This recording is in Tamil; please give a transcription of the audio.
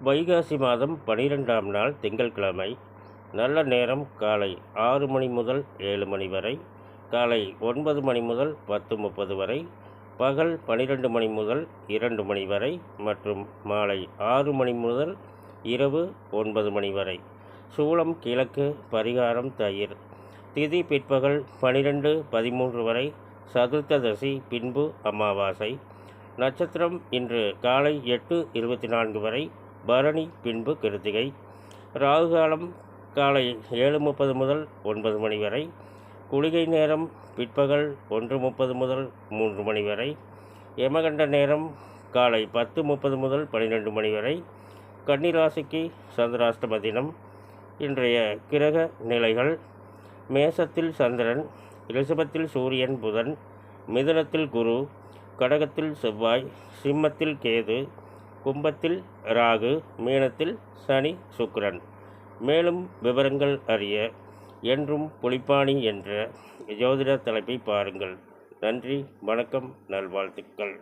வைகாசி மாதம் 12ஆம் நாள் திங்கட்கிழமை. நல்ல நேரம் காலை 6 மணி முதல் 7 மணி வரை, காலை 9 மணி முதல் 10:30 வரை, பகல் 12 மணி முதல் 2 மணி வரை மற்றும் மாலை 6 மணி முதல் இரவு 9 மணி வரை. சூலம் கிழக்கு, பரிகாரம் தயிர். திதி பிற்பகல் 12:13 வரை, சதுர்த்ததசி பின்பு அமாவாசை. நட்சத்திரம் இன்று காலை 8:24 வரை, பரணி பின்பு கிருத்திகை. ராகுகாலம் காலை 7:30 முதல் 9 மணி வரை. குளிகை நேரம் பிற்பகல் 1:30 முதல் 3 மணி வரை. யமகண்ட நேரம் காலை 10:30 முதல் 12 மணி வரை. கன்னிராசிக்கு சந்திராஷ்டம தினம். இன்றைய கிரக நிலைகள்: மேசத்தில் சந்திரன், ரிஷபத்தில் சூரியன் புதன், மிதுனத்தில் குரு, கடகத்தில் செவ்வாய், சிம்மத்தில் கேது, கும்பத்தில் ராகு, மீனத்தில் சனி சுக்கிரன். மேலும் விவரங்கள் அறிய என்றும் புலிப்பாணி என்ற ஜோதிட தலைப்பை பாருங்கள். நன்றி, வணக்கம், நல்வாழ்த்துக்கள்.